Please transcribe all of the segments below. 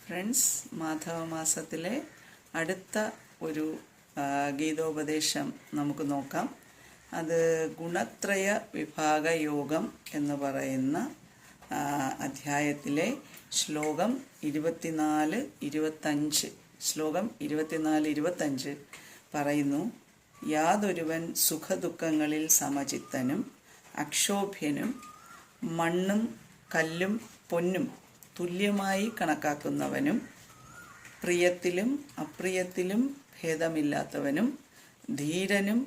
Friends, മാധവമാസത്തിലെ അടുത്ത ഒരു ഗീതോപദേശം നമുക്ക് നോക്കാം. അത് ഗുണത്രയ വിഭാഗ യോഗം എന്ന് പറയുന്ന അധ്യായത്തിലെ ശ്ലോകം 24-25 പറയുന്നു. യാതൊരുവൻ സുഖദുഃഖങ്ങളിൽ സമചിത്തനും അക്ഷോഭ്യനും മണ്ണും കല്ലും പൊന്നും തുല്യമായി കണക്കാക്കുന്നവനും പ്രിയത്തിലും അപ്രിയത്തിലും ഭേദമില്ലാത്തവനും ധീരനും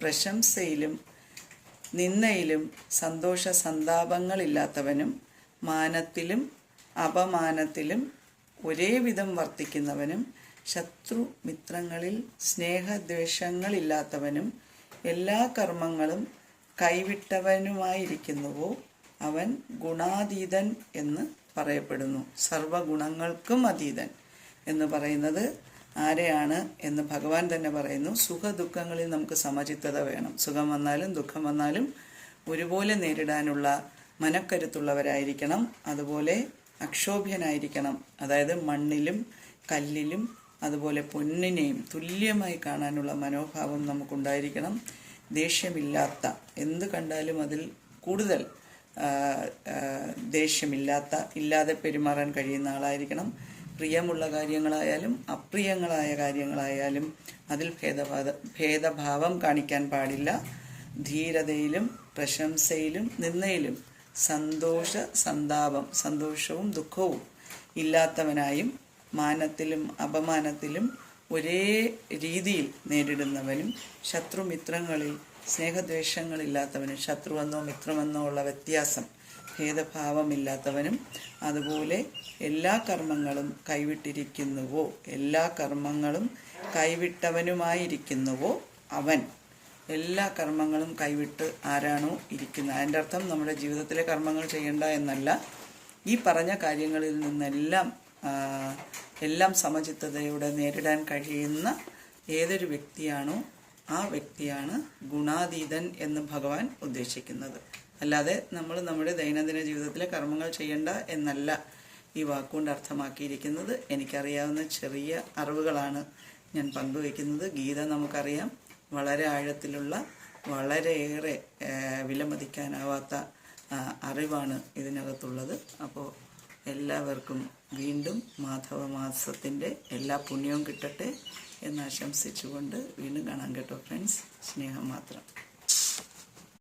പ്രശംസയിലും നിന്ദയിലും സന്തോഷ സന്താപങ്ങളില്ലാത്തവനും മാനത്തിലും അപമാനത്തിലും ഒരേവിധം വർത്തിക്കുന്നവനും ശത്രുമിത്രങ്ങളിൽ സ്നേഹദ്വേഷങ്ങളില്ലാത്തവനും എല്ലാ കർമ്മങ്ങളും കൈവിട്ടവനുമായിരിക്കുന്നുവോ അവൻ ഗുണാതീതൻ എന്ന് പറയപ്പെടുന്നു. സർവഗുണങ്ങൾക്കും അതീതൻ എന്ന് പറയുന്നത് ആരെയാണ് എന്ന് ഭഗവാൻ തന്നെ പറയുന്നു. സുഖദുഃഖങ്ങളിൽ നമുക്ക് സമചിത്തത വേണം. സുഖം വന്നാലും ദുഃഖം വന്നാലും ഒരുപോലെ നേരിടാനുള്ള മനക്കരുത്തുള്ളവരായിരിക്കണം. അതുപോലെ അക്ഷോഭ്യനായിരിക്കണം. അതായത് മണ്ണിലും കല്ലിലും അതുപോലെ പൊന്നിനെയും തുല്യമായി കാണാനുള്ള മനോഭാവം നമുക്കുണ്ടായിരിക്കണം. ദേഷ്യമില്ലാത്ത, എന്ത് കണ്ടാലും അതിൽ കൂടുതൽ ഇല്ലാതെ പെരുമാറാൻ കഴിയുന്ന ആളായിരിക്കണം. പ്രിയമുള്ള കാര്യങ്ങളായാലും അപ്രിയങ്ങളായ കാര്യങ്ങളായാലും അതിൽ ഭേദഭാവം കാണിക്കാൻ പാടില്ല. ധീരതയിലും പ്രശംസയിലും നിന്ദയിലും സന്തോഷവും ദുഃഖവും ഇല്ലാത്തവനായും മാനത്തിലും അപമാനത്തിലും ഒരേ രീതിയിൽ നേരിടുന്നവനും ശത്രുമിത്രങ്ങളിൽ സ്നേഹദ്വേഷങ്ങളില്ലാത്തവനും, ശത്രുവെന്നോ മിത്രമെന്നോ ഉള്ള വ്യത്യാസം ഭേദഭാവമില്ലാത്തവനും, അതുപോലെ എല്ലാ കർമ്മങ്ങളും കൈവിട്ടവനുമായിരിക്കുന്നുവോ അവൻ. എല്ലാ കർമ്മങ്ങളും കൈവിട്ട് ആരാണോ ഇരിക്കുന്നത്, അതിൻ്റെ അർത്ഥം നമ്മുടെ ജീവിതത്തിലെ കർമ്മങ്ങൾ ചെയ്യേണ്ട എന്നല്ല. ഈ പറഞ്ഞ കാര്യങ്ങളിൽ നിന്നെല്ലാം സമചിത്തതയോടെ നേരിടാൻ കഴിയുന്ന ഏതൊരു വ്യക്തിയാണോ ആ വ്യക്തിയാണ് ഗുണാതീതൻ എന്ന് ഭഗവാൻ ഉദ്ദേശിക്കുന്നത്. അല്ലാതെ നമ്മൾ നമ്മുടെ ദൈനംദിന ജീവിതത്തിലെ കർമ്മങ്ങൾ ചെയ്യേണ്ട എന്നല്ല ഈ വാക്കുകൊണ്ട് അർത്ഥമാക്കിയിരിക്കുന്നത്. എനിക്കറിയാവുന്ന ചെറിയ അറിവുകളാണ് ഞാൻ പങ്കുവയ്ക്കുന്നത്. ഗീത നമുക്കറിയാം, വളരെ ആഴത്തിലുള്ള, വളരെയേറെ വിലമതിക്കാനാവാത്ത അറിവാണ് ഇതിനകത്തുള്ളത്. അപ്പോൾ എല്ലാവർക്കും വീണ്ടും മാധവമാസത്തിൻ്റെ എല്ലാ പുണ്യവും കിട്ടട്ടെ എന്ന് ആശംസിച്ചുകൊണ്ട് വീണ്ടും കാണാം കേട്ടോ ഫ്രണ്ട്സ്. സ്നേഹം മാത്രം.